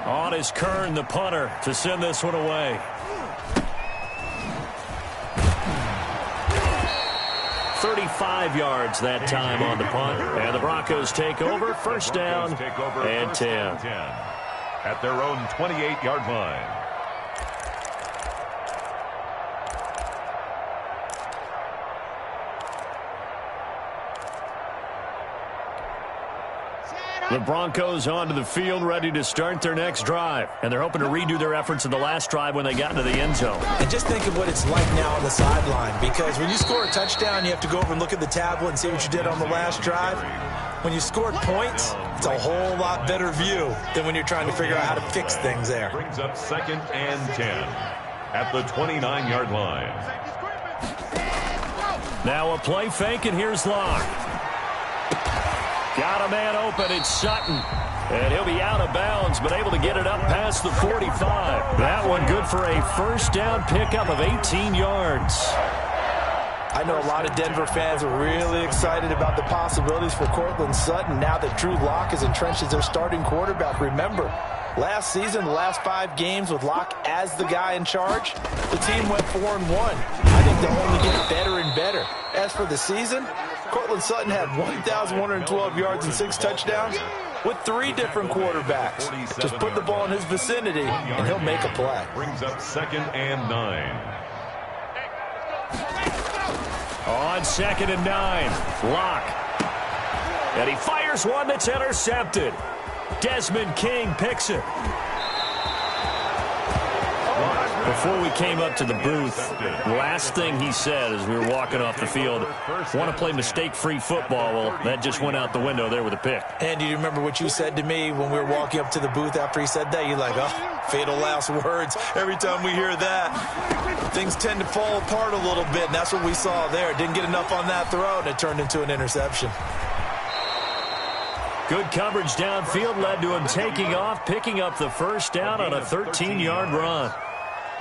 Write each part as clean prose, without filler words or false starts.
On is Kern, the punter, to send this one away. 35 yards that time on the punt. And the Broncos take over. First down and 10. At their own 28-yard line. The Broncos onto the field, ready to start their next drive. And they're hoping to redo their efforts in the last drive when they got into the end zone. And just think of what it's like now on the sideline. Because when you score a touchdown, you have to go over and look at the tablet and see what you did on the last drive. When you scored points, it's a whole lot better view than when you're trying to figure out how to fix things there. Brings up 2nd and 10 at the 29-yard line. Now a play fake, and here's Locke. Got a man open. It's Sutton. And he'll be out of bounds, but able to get it up past the 45. That one good for a first down pickup of 18 yards. I know a lot of Denver fans are really excited about the possibilities for Courtland Sutton now that Drew Lock is entrenched as their starting quarterback. Remember, last season, the last 5 games with Lock as the guy in charge, the team went 4-1. I think they'll only get better and better. As for the season, Courtland Sutton had 1,112 yards and 6 touchdowns with 3 different quarterbacks. Just put the ball in his vicinity, and he'll make a play. Brings up 2nd and 9. On 2nd and 9, Locke. And he fires one that's intercepted. Desmond King picks it. Before we came up to the booth, last thing he said as we were walking off the field, want to play mistake-free football. Well, that just went out the window there with a pick. And do you remember what you said to me when we were walking up to the booth after he said that? You're like, oh, fatal last words. Every time we hear that, things tend to fall apart a little bit, and that's what we saw there. Didn't get enough on that throw, and it turned into an interception. Good coverage downfield led to him taking off, picking up the first down on a 13-yard run.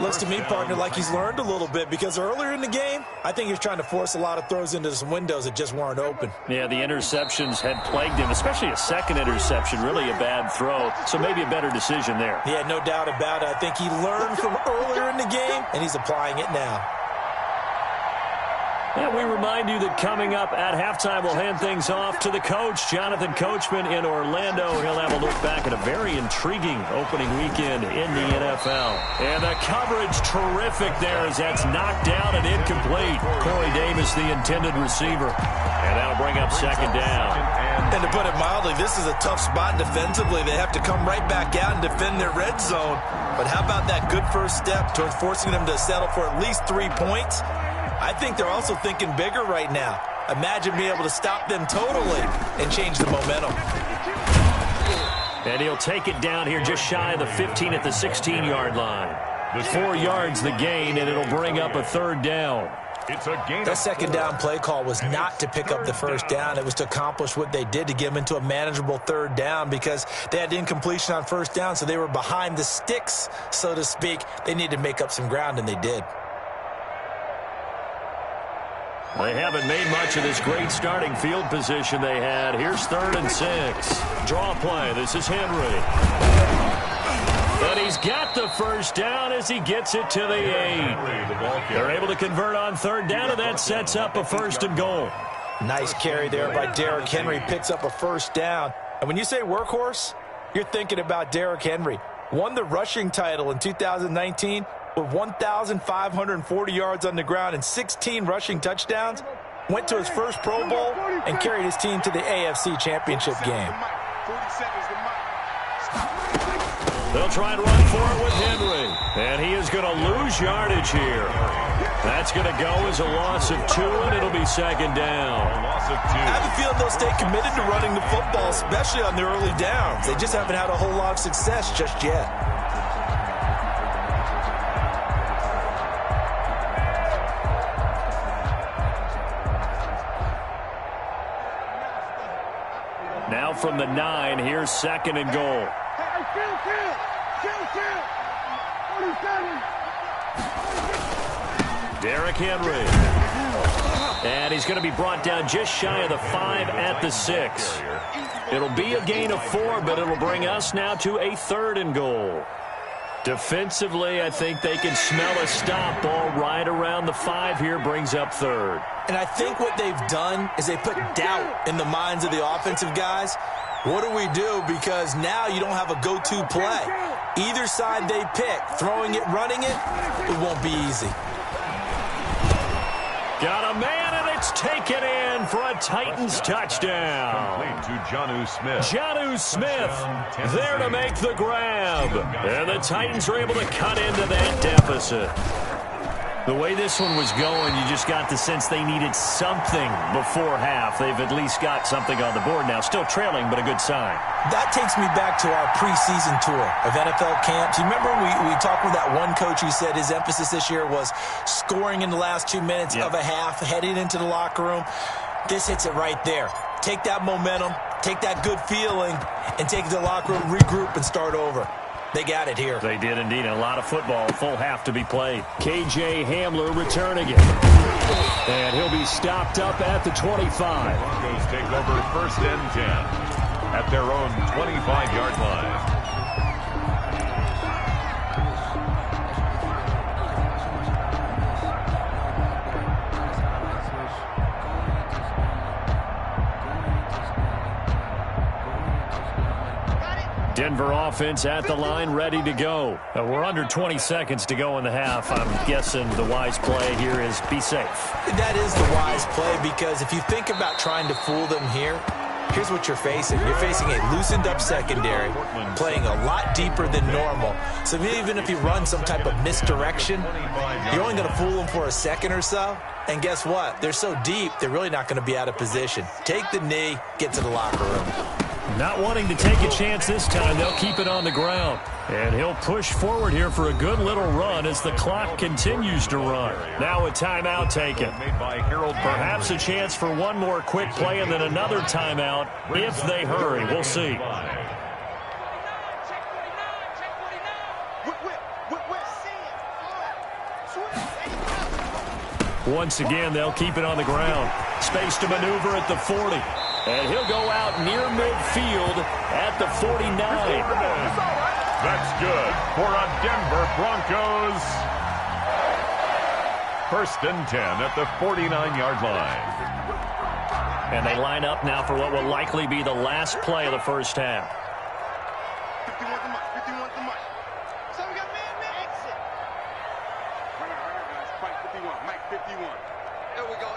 Looks to me, partner, like he's learned a little bit because earlier in the game, I think he was trying to force a lot of throws into some windows that just weren't open. Yeah, the interceptions had plagued him, especially a second interception, really a bad throw, so maybe a better decision there. Yeah, no doubt about it. I think he learned from earlier in the game, and he's applying it now. And we remind you that coming up at halftime, we'll hand things off to the coach, Jonathan Coachman in Orlando. He'll have a look back at a very intriguing opening weekend in the NFL. And the coverage terrific there as that's knocked down and incomplete. Corey Davis, the intended receiver. And that'll bring up 2nd down. And to put it mildly, this is a tough spot defensively. They have to come right back out and defend their red zone. But how about that good first step towards forcing them to settle for at least 3 points? I think they're also thinking bigger right now. Imagine being able to stop them totally and change the momentum. And he'll take it down here just shy of the 15 at the 16-yard line. 4 yards the gain, and it'll bring up a 3rd down. It's a gain. That 2nd down play call was not to pick up the first down. It was to accomplish what they did to get them into a manageable 3rd down because they had incompletion on first down, so they were behind the sticks, so to speak. They needed to make up some ground, and they did. They haven't made much of this great starting field position they had. Here's 3rd and 6. Draw play. This is Henry. But he's got the first down as he gets it to the 8. They're able to convert on 3rd down, and that sets up a 1st and goal. Nice carry there by Derrick Henry. Picks up a first down. And when you say workhorse, you're thinking about Derrick Henry. Won the rushing title in 2019 with 1,540 yards on the ground and 16 rushing touchdowns. Went to his first Pro Bowl and carried his team to the AFC Championship game. They'll try and run for it with Henry. And he is going to lose yardage here. That's going to go as a loss of 2, and it'll be 2nd down. I have a feeling they'll stay committed to running the football, especially on their early downs. They just haven't had a whole lot of success just yet. Now from the 9, here's 2nd and goal. Derrick Henry. And he's going to be brought down just shy of the 5 at the 6. It'll be a gain of 4, but it'll bring us now to a 3rd and goal. Defensively, I think they can smell a stop ball right around the 5 here, brings up 3rd. And I think what they've done is they put doubt in the minds of the offensive guys. What do we do? Because now you don't have a go-to play. Either side they pick, throwing it, running it, it won't be easy. Got a man, and it's taken in for a Titans touchdown. Complete to Jonnu Smith. Jonnu Smith there to make the grab. And the Titans are able to cut into that deficit. The way this one was going, you just got the sense they needed something before half. They've at least got something on the board now. Still trailing, but a good sign. That takes me back to our preseason tour of NFL camps. You remember we talked with that one coach who said his emphasis this year was scoring in the last 2 minutes of a half, heading into the locker room. This hits it right there. Take that momentum, take that good feeling, and take it to the locker room, regroup, and start over. They got it here. They did indeed. A lot of football, full half to be played. K.J. Hamler returning it. And he'll be stopped up at the 25. Broncos take over 1st and 10 at their own 25-yard line. Denver offense at the line, ready to go. We're under 20 seconds to go in the half. I'm guessing the wise play here is be safe. That is the wise play, because if you think about trying to fool them here, here's what you're facing. You're facing a loosened-up secondary, playing a lot deeper than normal. So even if you run some type of misdirection, you're only going to fool them for a second or so. And guess what? They're so deep, they're really not going to be out of position. Take the knee, get to the locker room. Not wanting to take a chance this time, they'll keep it on the ground. And he'll push forward here for a good little run as the clock continues to run. Now a timeout taken. Perhaps a chance for one more quick play and then another timeout if they hurry. We'll see. Once again, they'll keep it on the ground. Space to maneuver at the 40. And he'll go out near midfield at the 49. That's good for a Denver Broncos. 1st and 10 at the 49-yard line. And they line up now for what will likely be the last play of the first half. 51 to Mike. 51 to Mike. So we got man exit. Runner, guys. Mike 51. Mike 51. Here we go.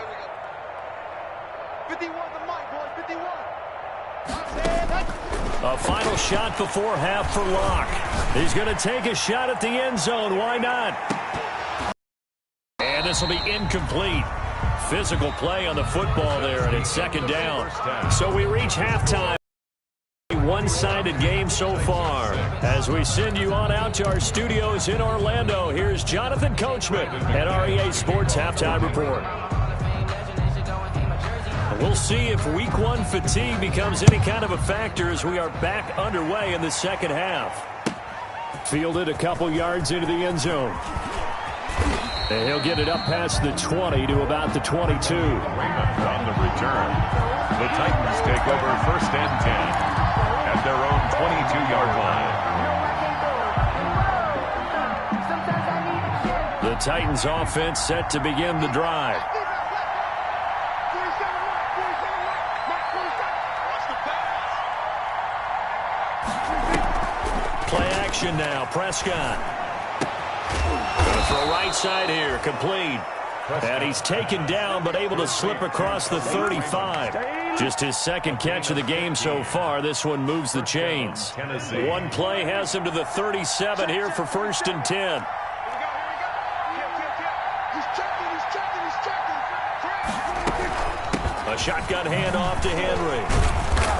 51 to Mike, boys. 51. A final shot before half for Locke. He's going to take a shot at the end zone. Why not? And this will be incomplete. Physical play on the football there, and it's 2nd down. So we reach halftime. One-sided game so far. As we send you on out to our studios in Orlando, here's Jonathan Coachman at REA Sports Halftime Report. We'll see if Week 1 fatigue becomes any kind of a factor as we are back underway in the second half. Fielded a couple yards into the end zone. And he'll get it up past the 20 to about the 22. On the return, the Titans take over 1st and 10 at their own 22-yard line. The Titans offense set to begin the drive. Play action now. Prescott. Going to throw right side here. Complete. And he's taken down but able to slip across the 35. Just his 2nd catch of the game so far. This one moves the chains. One play has him to the 37 here for 1st and 10. A shotgun handoff to Henry.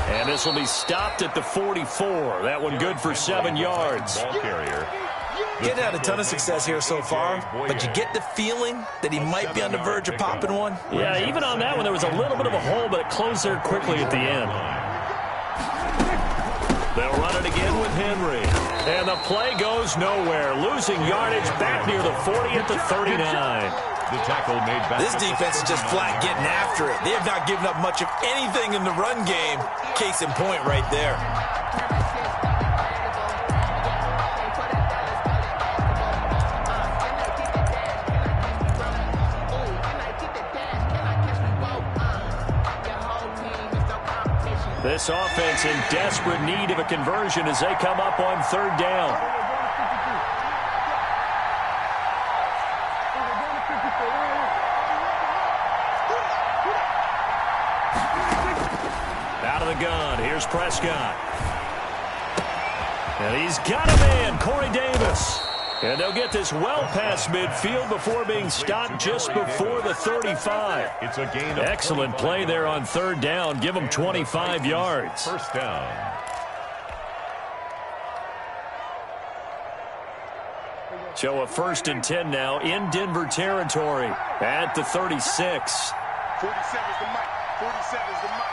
And this will be stopped at the 44. That one good for 7 yards. Getting had a ton of success here so far, but you get the feeling that he might be on the verge of popping one. Yeah, even on that one, there was a little bit of a hole, but it closed there quickly at the end. They'll run it again with Henry. And the play goes nowhere. Losing yardage back near the 40 at the 39. The tackle made back. This defense is just flat getting after it. They have not given up much of anything in the run game. Case in point right there. This offense in desperate need of a conversion as they come up on third down. Out of the gun, here's Prescott. And he's got a man, Corey Davis. And they'll get this well past midfield before being stopped just before the 35. It's a gain of excellent play there on third down. Give them 25 yards. First down. So a 1st and 10 now in Denver territory at the 36. 47's the mic. 47's the mic.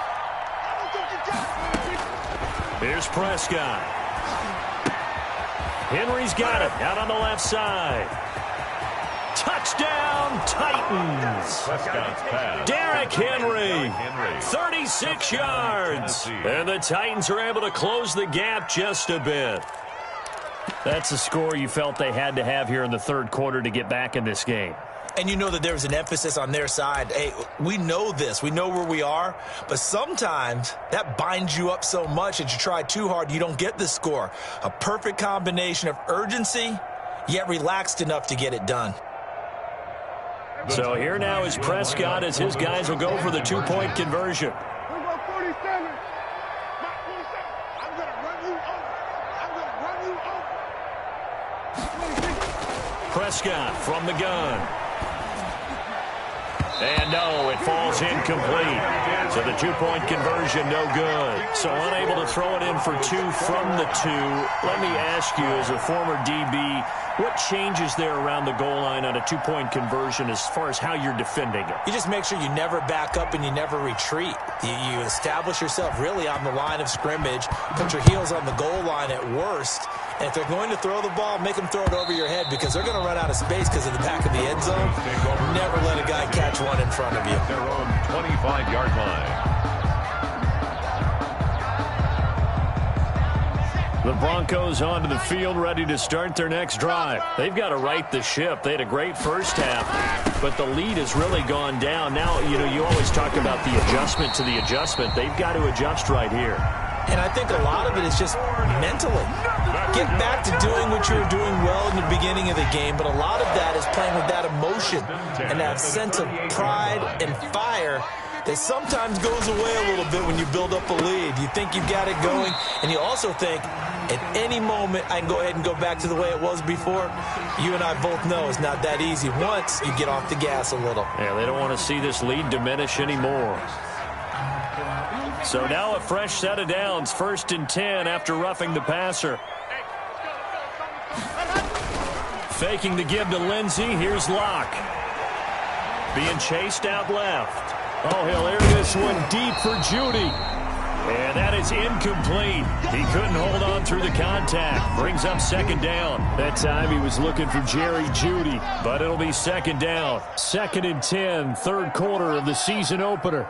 Here's Prescott. Henry's got it out on the left side. Touchdown, Titans. Prescott's pass. Derrick Henry, 36 yards. And the Titans are able to close the gap just a bit. That's a score you felt they had to have here in the third quarter to get back in this game. And you know that there's an emphasis on their side. Hey, we know this. We know where we are. But sometimes that binds you up so much that you try too hard, you don't get the score. A perfect combination of urgency, yet relaxed enough to get it done. So here now is Prescott as his guys will go for the two-point conversion. Prescott from the gun. And no, it falls incomplete. So the two-point conversion, no good. So unable to throw it in for two from the two. Let me ask you, as a former DB, what changes there around the goal line on a two-point conversion as far as how you're defending it? You just make sure you never back up and you never retreat. You establish yourself really on the line of scrimmage, put your heels on the goal line at worst, and if they're going to throw the ball, make them throw it over your head because they're going to run out of space because of the back of the end zone. Never let a guy catch one in front of you. Their own 25-yard line. The Broncos onto the field, ready to start their next drive. They've got to right the ship. They had a great first half, but the lead has really gone down. Now, you always talk about the adjustment to the adjustment. They've got to adjust right here. And I think a lot of it is just mentally. Get back to doing what you were doing well in the beginning of the game, but a lot of that is playing with that emotion and that sense of pride and fire that sometimes goes away a little bit when you build up a lead. You think you've got it going, and you also think, at any moment, I can go ahead and go back to the way it was before. You and I both know it's not that easy once you get off the gas a little. Yeah, they don't want to see this lead diminish anymore. So now a fresh set of downs, 1st and 10 after roughing the passer. Faking the give to Lindsey. Here's Locke. Being chased out left. Oh, he'll air this one deep for Judy. And that is incomplete. He couldn't hold on through the contact. Brings up 2nd down. That time he was looking for Jerry Judy, but it'll be 2nd down. 2nd and 10, third quarter of the season opener.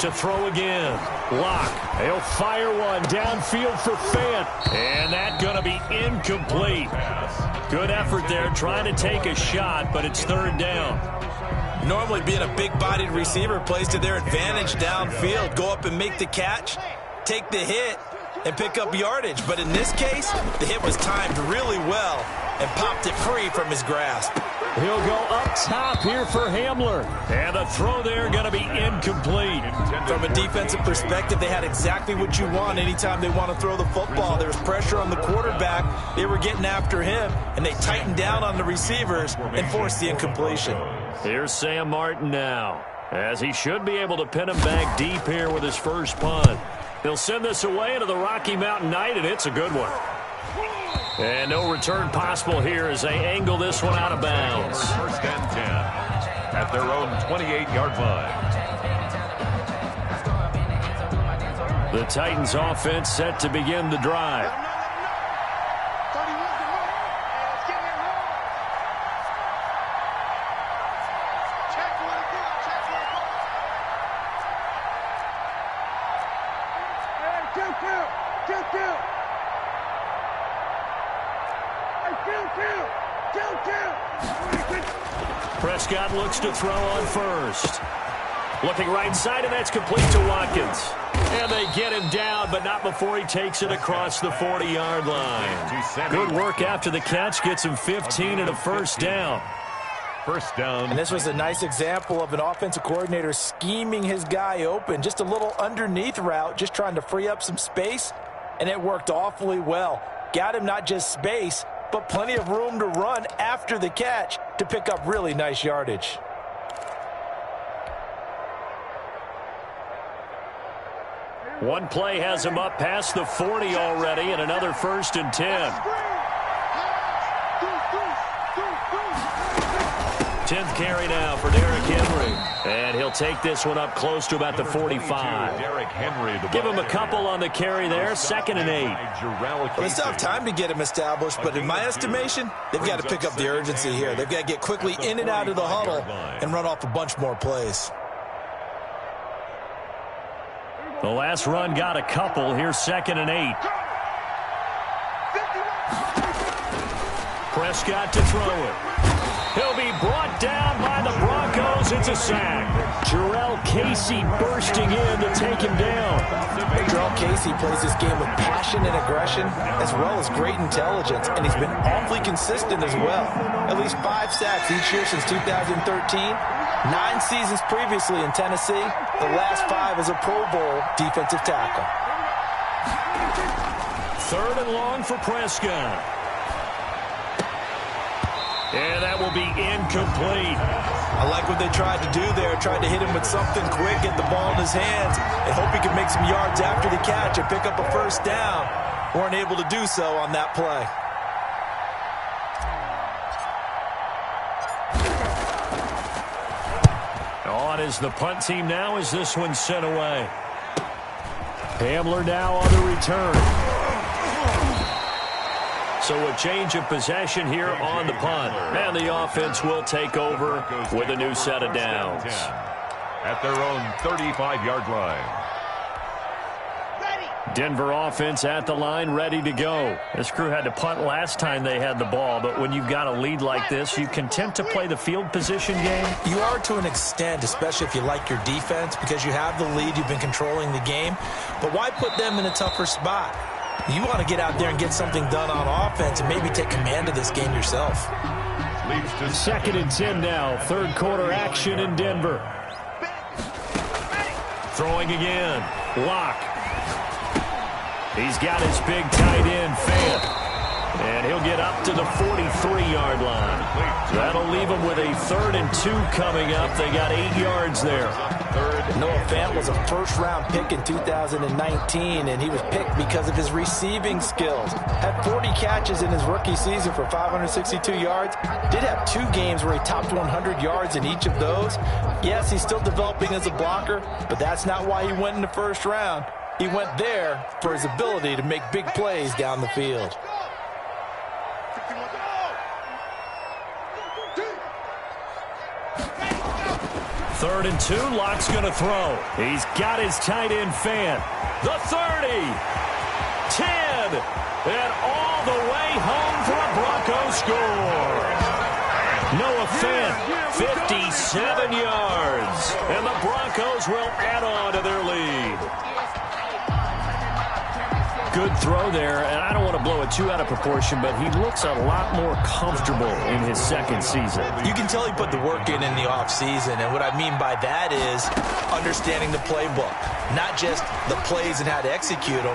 To throw again. Locke. He'll fire one downfield for Fant. And that's going to be incomplete. Good effort there trying to take a shot, but it's 3rd down. Normally being a big-bodied receiver plays to their advantage downfield. Go up and make the catch, take the hit, and pick up yardage. But in this case, the hit was timed really well and popped it free from his grasp. He'll go up top here for Hamler. And the throw there going to be incomplete. From a defensive perspective, they had exactly what you want anytime they want to throw the football. There was pressure on the quarterback. They were getting after him, and they tightened down on the receivers and forced the incompletion. Here's Sam Martin now, as he should be able to pin him back deep here with his first punt. He'll send this away into the Rocky Mountain Night, and it's a good one. And no return possible here as they angle this one out of bounds. 1st and 10 at their own 28-yard line. The Titans offense set to begin the drive. Prescott looks to throw on first. Looking right side, and that's complete to Watkins. And they get him down, but not before he takes it across the 40-yard line. Good work after the catch. Gets him 15 and a first down. First down. And this was a nice example of an offensive coordinator scheming his guy open. Just a little underneath route, just trying to free up some space, and it worked awfully well. Got him not just space, but plenty of room to run after the catch to pick up really nice yardage. One play has him up past the 40 already, and another 1st and 10. 10th carry now for Derrick Henry. And he'll take this one up close to about the 45. Derrick Henry. Give him a couple on the carry there. 2nd and 8. Well, they still have time to get him established, but in my estimation, they've got to pick up the urgency here. They've got to get quickly in and out of the huddle and run off a bunch more plays. The last run got a couple. Here's 2nd and 8. Prescott to throw it. He'll be brought down by the Broncos. It's a sack. Jarrell Casey bursting in to take him down. Jarrell Casey plays this game with passion and aggression, as well as great intelligence, and he's been awfully consistent as well. At least 5 sacks each year since 2013. 9 seasons previously in Tennessee. The last 5 as a Pro Bowl defensive tackle. 3rd and long for Prescott. And that will be incomplete. I like what they tried to do there. Tried to hit him with something quick, get the ball in his hands, and hope he could make some yards after the catch and pick up a first down. Weren't able to do so on that play. On is the punt team now as this one's sent away. Hamler now on the return. So a change of possession here on the punt. And the offense will take over with a new set of downs. At their own 35-yard line. Denver offense at the line, ready to go. This crew had to punt last time they had the ball, but when you've got a lead like this, you content to play the field position game? You are to an extent, especially if you like your defense, because you have the lead, you've been controlling the game. But why put them in a tougher spot? You want to get out there and get something done on offense and maybe take command of this game yourself. 2nd and 10 now. 3rd quarter action in Denver. Throwing again. Lock. He's got his big tight end, Fant. And he'll get up to the 43-yard line. That'll leave him with a 3rd and 2 coming up. They got 8 yards there. Noah Fant was a first-round pick in 2019, and he was picked because of his receiving skills. Had 40 catches in his rookie season for 562 yards. Did have 2 games where he topped 100 yards in each of those. Yes, he's still developing as a blocker, but that's not why he went in the first round. He went there for his ability to make big plays down the field. Third and 2, Lock's going to throw. He's got his tight end, Fant. The 30, 10, and all the way home for a Bronco score. Noah Fant, 57 yards, and the Broncos will add on to their lead. Good throw there, and I don't want to blow it too out of proportion, but he looks a lot more comfortable in his 2nd season. You can tell he put the work in the offseason, and what I mean by that is understanding the playbook. Not just the plays and how to execute them,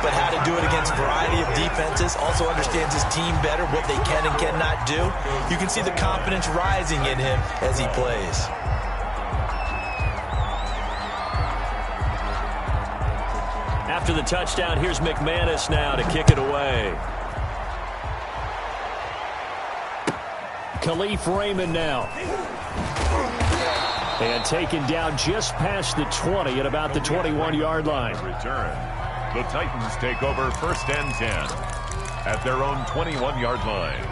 but how to do it against a variety of defenses. Also understands his team better, what they can and cannot do. You can see the confidence rising in him as he plays. After the touchdown, here's McManus now to kick it away. Khalif Raymond now. And taken down just past the 20 at about the 21-yard line. Return. The Titans take over 1st and 10 at their own 21-yard line.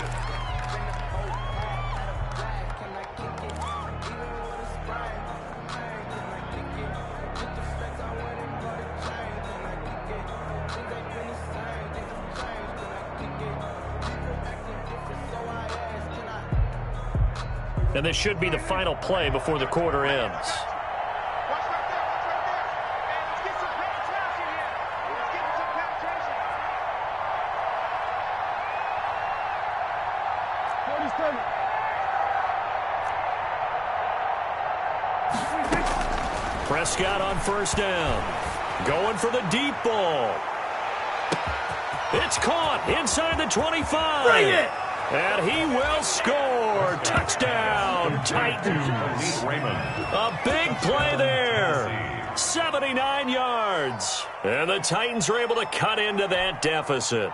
And this should be the final play before the quarter ends. Watch right there. And let's get some penetration here. Let's get some penetration. 47. Prescott on first down. Going for the deep ball. It's caught inside the 25. Bring it! And he will score. Touchdown, Titans. A big play there. 79 yards. And the Titans are able to cut into that deficit.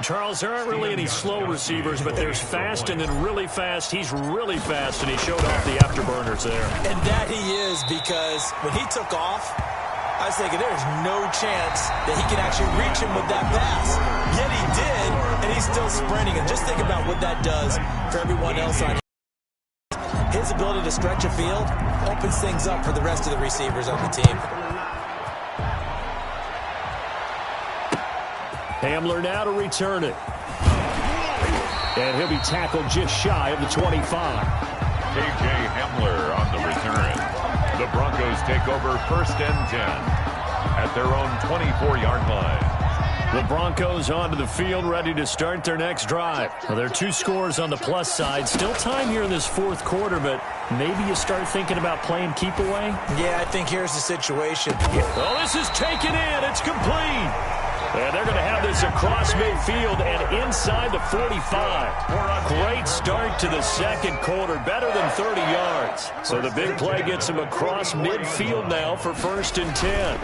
Charles, there aren't really any slow receivers, but there's fast and then really fast. He's really fast, and he showed off the afterburners there. And that he is, because when he took off, I was thinking there's no chance that he can actually reach him with that pass. Yet he did, and he's still sprinting. And just think about what that does for everyone else on his ability to stretch a field opens things up for the rest of the receivers on the team. Hamler now to return it. And he'll be tackled just shy of the 25. K.J. Hamler on the return. The Broncos take over first and 10 at their own 24-yard line. The Broncos onto the field, ready to start their next drive. Well, there are 2 scores on the plus side. Still time here in this fourth quarter, but maybe you start thinking about playing keep away? Yeah, I think here's the situation. Oh, this is taken in. It's complete. And they're going to have this across midfield and inside the 45. Great start to the second quarter, better than 30 yards. So the big play gets him across midfield now for first and 10.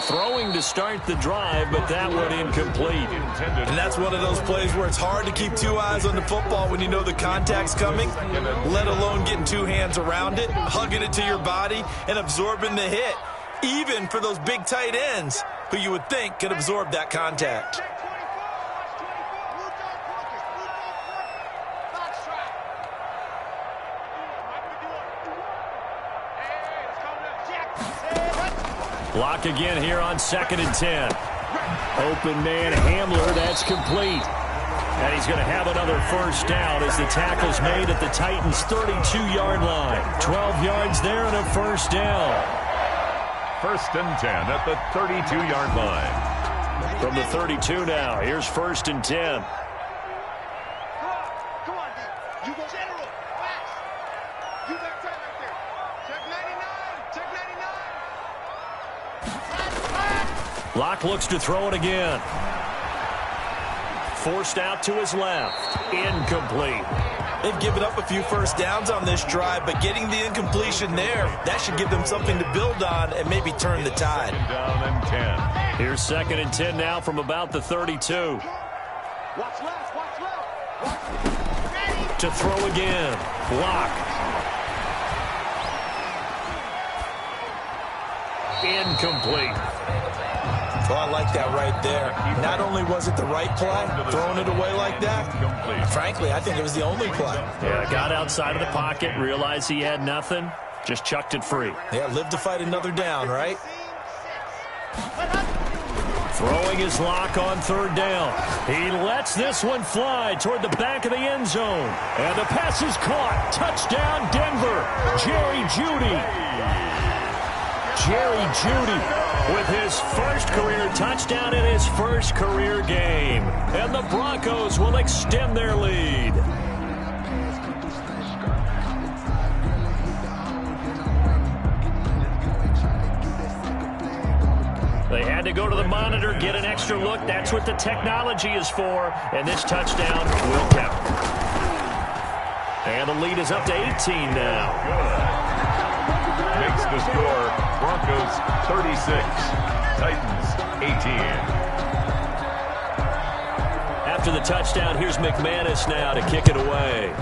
Throwing to start the drive, but that one incomplete. And that's one of those plays where it's hard to keep 2 eyes on the football when you know the contact's coming, let alone getting 2 hands around it, hugging it to your body, and absorbing the hit, even for those big tight ends who you would think could absorb that contact. Block again here on second and 10. Open man Hamler, that's complete. And he's going to have another first down as the tackle's made at the Titans' 32-yard line. 12 yards there and a first down. First and 10 at the 32-yard line. From the 32 now, here's first and 10. Come on, D. You go general. Fast. You got time right there. Check 99. Check 99. Locke looks to throw it again. Forced out to his left. Incomplete. They've given up a few first downs on this drive, but getting the incompletion there, that should give them something to build on and maybe turn the tide. Down and 10. Here's second and 10 now from about the 32. Watch left. Watch left. Ready. To throw again. Locke. Incomplete. Oh, I like that right there. Not only was it the right play, throwing it away like that, frankly, I think it was the only play. Yeah, got outside of the pocket, realized he had nothing, just chucked it free. Yeah, live to fight another down, right? Throwing his Lock on third down. He lets this one fly toward the back of the end zone. And the pass is caught. Touchdown, Denver. Jerry Jeudy. Jerry Jeudy with his first career touchdown in his first career game. And the Broncos will extend their lead. They had to go to the monitor, get an extra look. That's what the technology is for. And this touchdown will count. And the lead is up to 18 now. Makes the score Broncos 36, Titans 18. After the touchdown, here's McManus now to kick it away.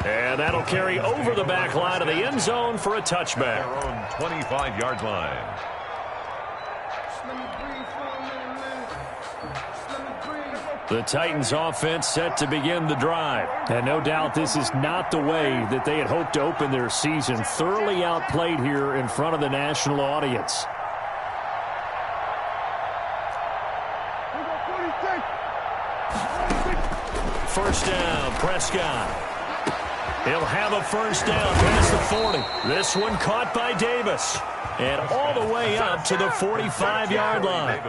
And that'll carry over the back line of the end zone for a touchback. Their own 25-yard line. The Titans offense set to begin the drive. And no doubt this is not the way that they had hoped to open their season. Thoroughly outplayed here in front of the national audience. first down. Prescott. He'll have a first down past the 40. This one caught by Davis. And all the way up to the 45-yard line.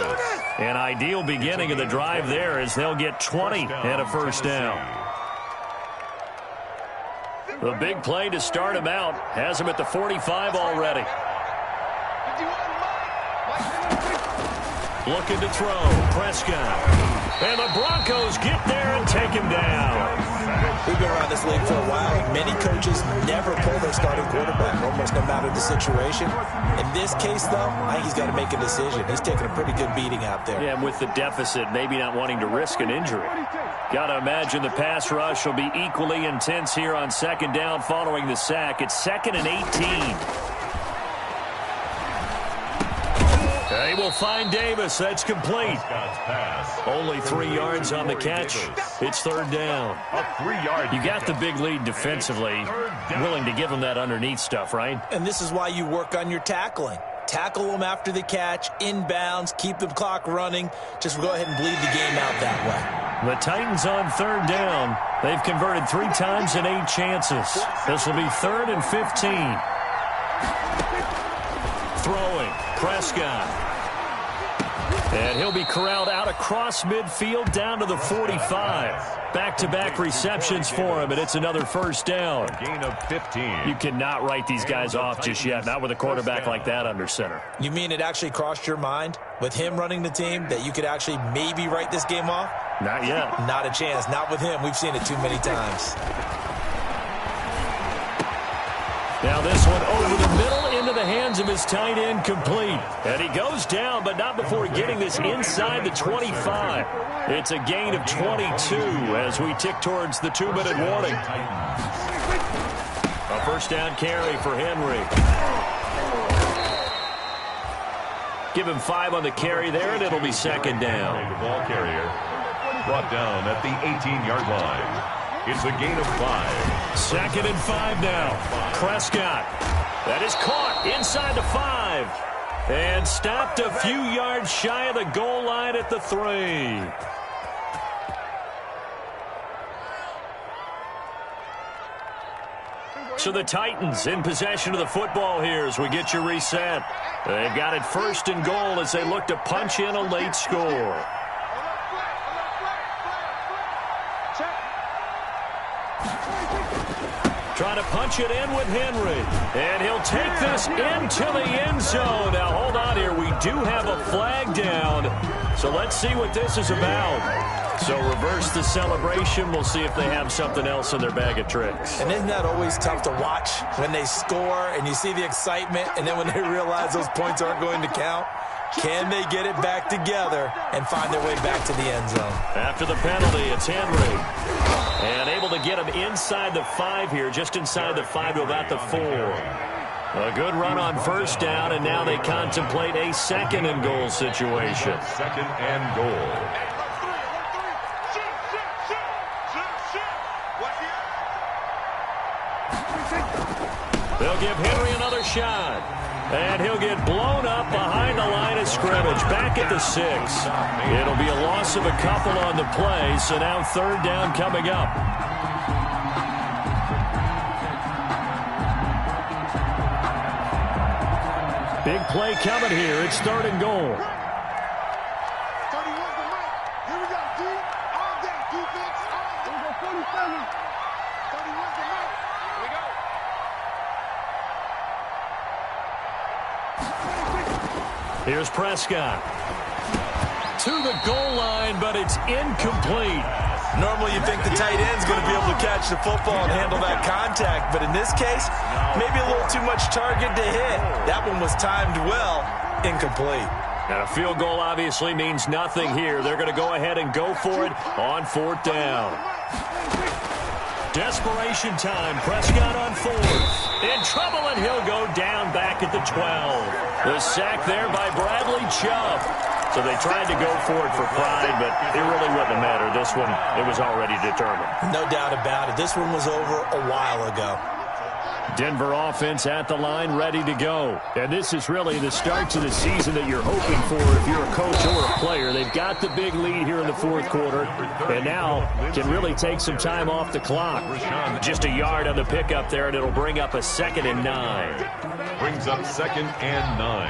An ideal beginning of the drive there as they'll get 20 and a first down. The big play to start him out has him at the 45 already. Looking to throw. Prescott. And the Broncos get there and take him down. We've been around this league for a while. Many coaches never pull their starting quarterback, almost no matter the situation. In this case, though, I think he's got to make a decision. He's taking a pretty good beating out there. Yeah, and with the deficit, maybe not wanting to risk an injury. Got to imagine the pass rush will be equally intense here on second down following the sack. It's 2nd and 18. They will find Davis. That's complete. Only 3 yards on the catch. It's third down. You got the big lead defensively. Willing to give them that underneath stuff, right? And this is why you work on your tackling. Tackle them after the catch, inbounds, keep the clock running. Just go ahead and bleed the game out that way. The Titans on third down. They've converted 3 times in 8 chances. This will be 3rd and 15. Throwing. Prescott. And he'll be corralled out across midfield down to the 45. Back-to-back receptions for him, and it's another first down. A gain of 15. You cannot write these guys off just yet, not with a quarterback like that under center. You mean it actually crossed your mind with him running the team that you could actually maybe write this game off? Not yet. Not a chance. Not with him. We've seen it too many times. Now this one over the middle into the hands of his tight end, complete. And he goes down, but not before getting this inside the 25. It's a gain of 22 as we tick towards the 2-minute warning. A first down carry for Henry. Give him 5 on the carry there, and it'll be second down. The ball carrier brought down at the 18-yard line. It's a gain of 5. 2nd and 5 now. Prescott. That is caught inside the 5. And stopped a few yards shy of the goal line at the 3. So the Titans in possession of the football here as we get you reset. They've got it 1st and goal as they look to punch in a late score. Trying to punch it in with Henry. And he'll take this into the end zone. Now, hold on here. We do have a flag down. So let's see what this is about. So reverse the celebration. We'll see if they have something else in their bag of tricks. And isn't that always tough to watch when they score and you see the excitement and then when they realize those points aren't going to count? Can they get it back together and find their way back to the end zone? After the penalty, it's Henry. And able to get him inside the 5 here, just inside the 5 to about the 4. A good run on first down, and now they contemplate a 2nd and goal situation. 2nd and goal. They'll give Henry another shot. And he'll get blown up behind the line of scrimmage. Back at the 6. It'll be a loss of a couple on the play, so now third down coming up. Big play coming here. It's 3rd and goal. Here's Prescott. To the goal line, but it's incomplete. Normally you think the tight end's going to be able to catch the football and handle that contact, but in this case, maybe a little too much target to hit. That one was timed well, incomplete. And a field goal obviously means nothing here. They're going to go ahead and go for it on 4th down. Desperation time. Prescott on 4th. In trouble, and he'll go down back at the 12. The sack there by Bradley Chubb. So they tried to go for it for pride, but it really wouldn't have mattered. This one, it was already determined. No doubt about it. This one was over a while ago. Denver offense at the line, ready to go. And this is really the start to the season that you're hoping for if you're a coach or a player. They've got the big lead here in the fourth quarter, and now can really take some time off the clock. Just a yard on the pickup there, and it'll bring up a 2nd and 9. Brings up 2nd and 9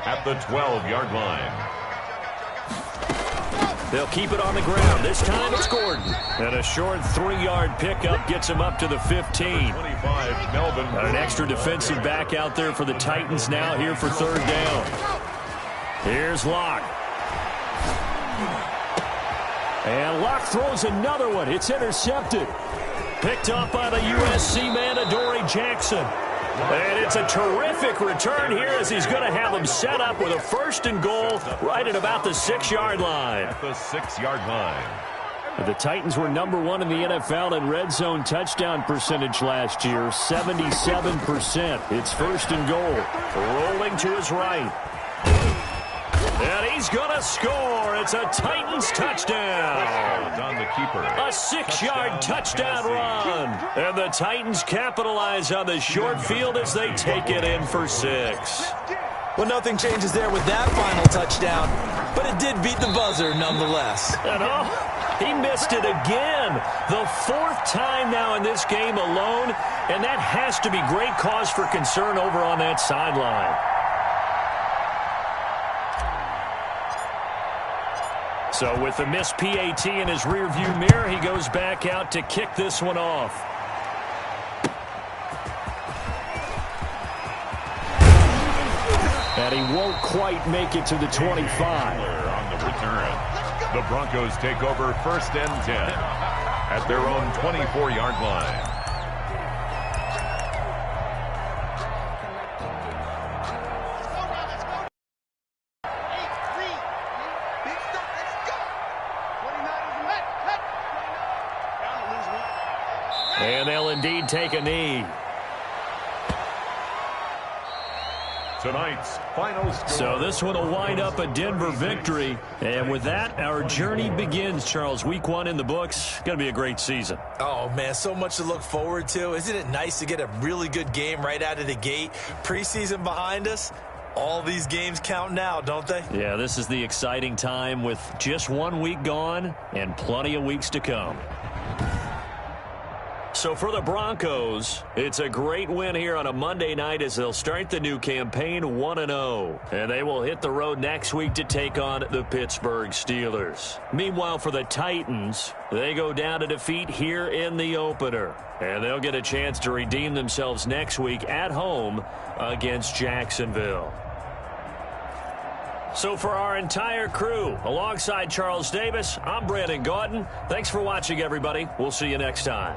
at the 12-yard line. They'll keep it on the ground. This time it's Gordon. And a short 3-yard pickup gets him up to the 15. 25, Melvin. An extra defensive back out there for the Titans now here for 3rd down. Here's Locke. And Locke throws another one. It's intercepted. Picked up by the USC man, Adoree Jackson. And it's a terrific return here as he's going to have him set up with a 1st and goal right at about the 6-yard line. At the 6-yard line. The Titans were number 1 in the NFL in red zone touchdown percentage last year, 77%. It's 1st and goal. Rolling to his right. And he's going to score. It's a Titans touchdown. On the keeper. A 6-yard touchdown run. And the Titans capitalize on the short field as they take it in for 6. Well, nothing changes there with that final touchdown, but it did beat the buzzer nonetheless. And he missed it again. The 4th time now in this game alone, and that has to be great cause for concern over on that sideline. So with the missed PAT in his rearview mirror, he goes back out to kick this one off. And he won't quite make it to the 25. On the return. The Broncos take over 1st and 10 at their own 24-yard line. And they'll indeed take a knee. Tonight's final score. So this one will wind up a Denver victory. And with that, our journey begins, Charles. Week 1 in the books. Going to be a great season. Oh, man, so much to look forward to. Isn't it nice to get a really good game right out of the gate? Preseason behind us. All these games count now, don't they? Yeah, this is the exciting time with just 1 week gone and plenty of weeks to come. So for the Broncos, it's a great win here on a Monday night as they'll start the new campaign 1-0. And they will hit the road next week to take on the Pittsburgh Steelers. Meanwhile, for the Titans, they go down to defeat here in the opener. And they'll get a chance to redeem themselves next week at home against Jacksonville. So for our entire crew, alongside Charles Davis, I'm Brandon Gautin. Thanks for watching, everybody. We'll see you next time.